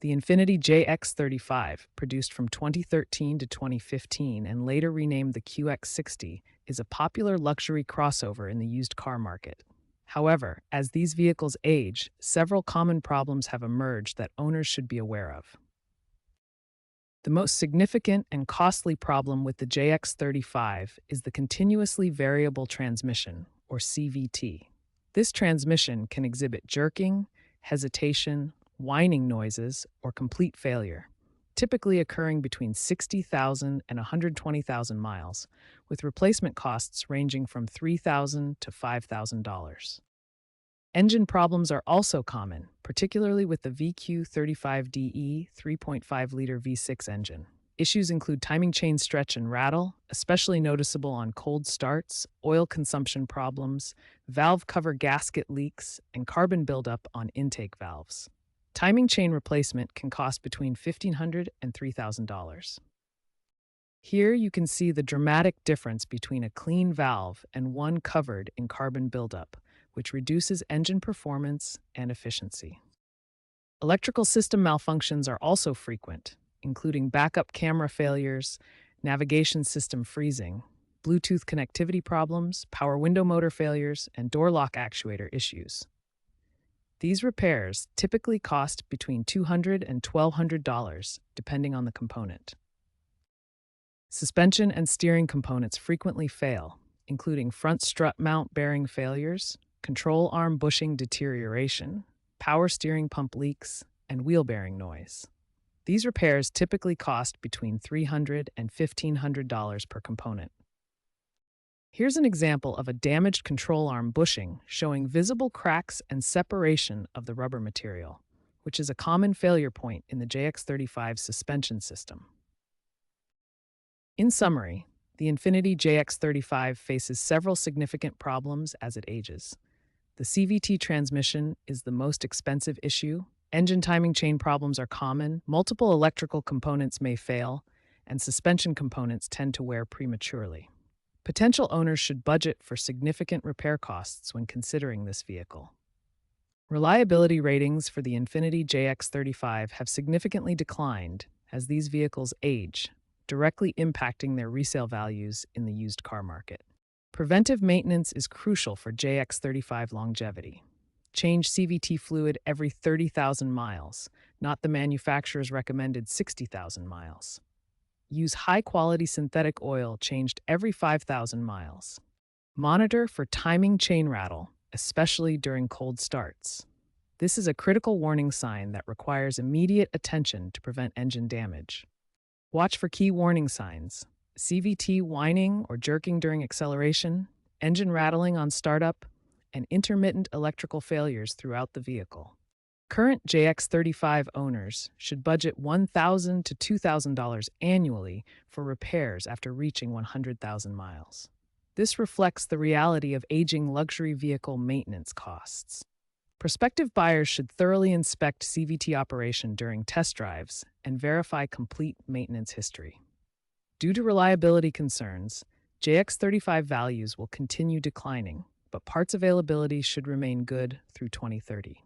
The Infiniti JX35, produced from 2013 to 2015 and later renamed the QX60, is a popular luxury crossover in the used car market. However, as these vehicles age, several common problems have emerged that owners should be aware of. The most significant and costly problem with the JX35 is the continuously variable transmission, or CVT. This transmission can exhibit jerking, hesitation, whining noises, or complete failure, typically occurring between 60,000 and 120,000 miles, with replacement costs ranging from $3,000 to $5,000. Engine problems are also common, particularly with the VQ35DE 3.5-liter V6 engine. Issues include timing chain stretch and rattle, especially noticeable on cold starts, oil consumption problems, valve cover gasket leaks, and carbon buildup on intake valves. Timing chain replacement can cost between $1,500 and $3,000. Here you can see the dramatic difference between a clean valve and one covered in carbon buildup, which reduces engine performance and efficiency. Electrical system malfunctions are also frequent, including backup camera failures, navigation system freezing, Bluetooth connectivity problems, power window motor failures, and door lock actuator issues. These repairs typically cost between $200 and $1,200, depending on the component. Suspension and steering components frequently fail, including front strut mount bearing failures, control arm bushing deterioration, power steering pump leaks, and wheel bearing noise. These repairs typically cost between $300 and $1,500 per component. Here's an example of a damaged control arm bushing showing visible cracks and separation of the rubber material, which is a common failure point in the JX35 suspension system. In summary, the Infiniti JX35 faces several significant problems as it ages. The CVT transmission is the most expensive issue, engine timing chain problems are common, multiple electrical components may fail, and suspension components tend to wear prematurely. Potential owners should budget for significant repair costs when considering this vehicle. Reliability ratings for the Infiniti JX35 have significantly declined as these vehicles age, directly impacting their resale values in the used car market. Preventive maintenance is crucial for JX35 longevity. Change CVT fluid every 30,000 miles, not the manufacturer's recommended 60,000 miles. Use high-quality synthetic oil changed every 5,000 miles. Monitor for timing chain rattle, especially during cold starts. This is a critical warning sign that requires immediate attention to prevent engine damage. Watch for key warning signs: CVT whining or jerking during acceleration, engine rattling on startup, and intermittent electrical failures throughout the vehicle. Current JX35 owners should budget $1,000 to $2,000 annually for repairs after reaching 100,000 miles. This reflects the reality of aging luxury vehicle maintenance costs. Prospective buyers should thoroughly inspect CVT operation during test drives and verify complete maintenance history. Due to reliability concerns, JX35 values will continue declining, but parts availability should remain good through 2030.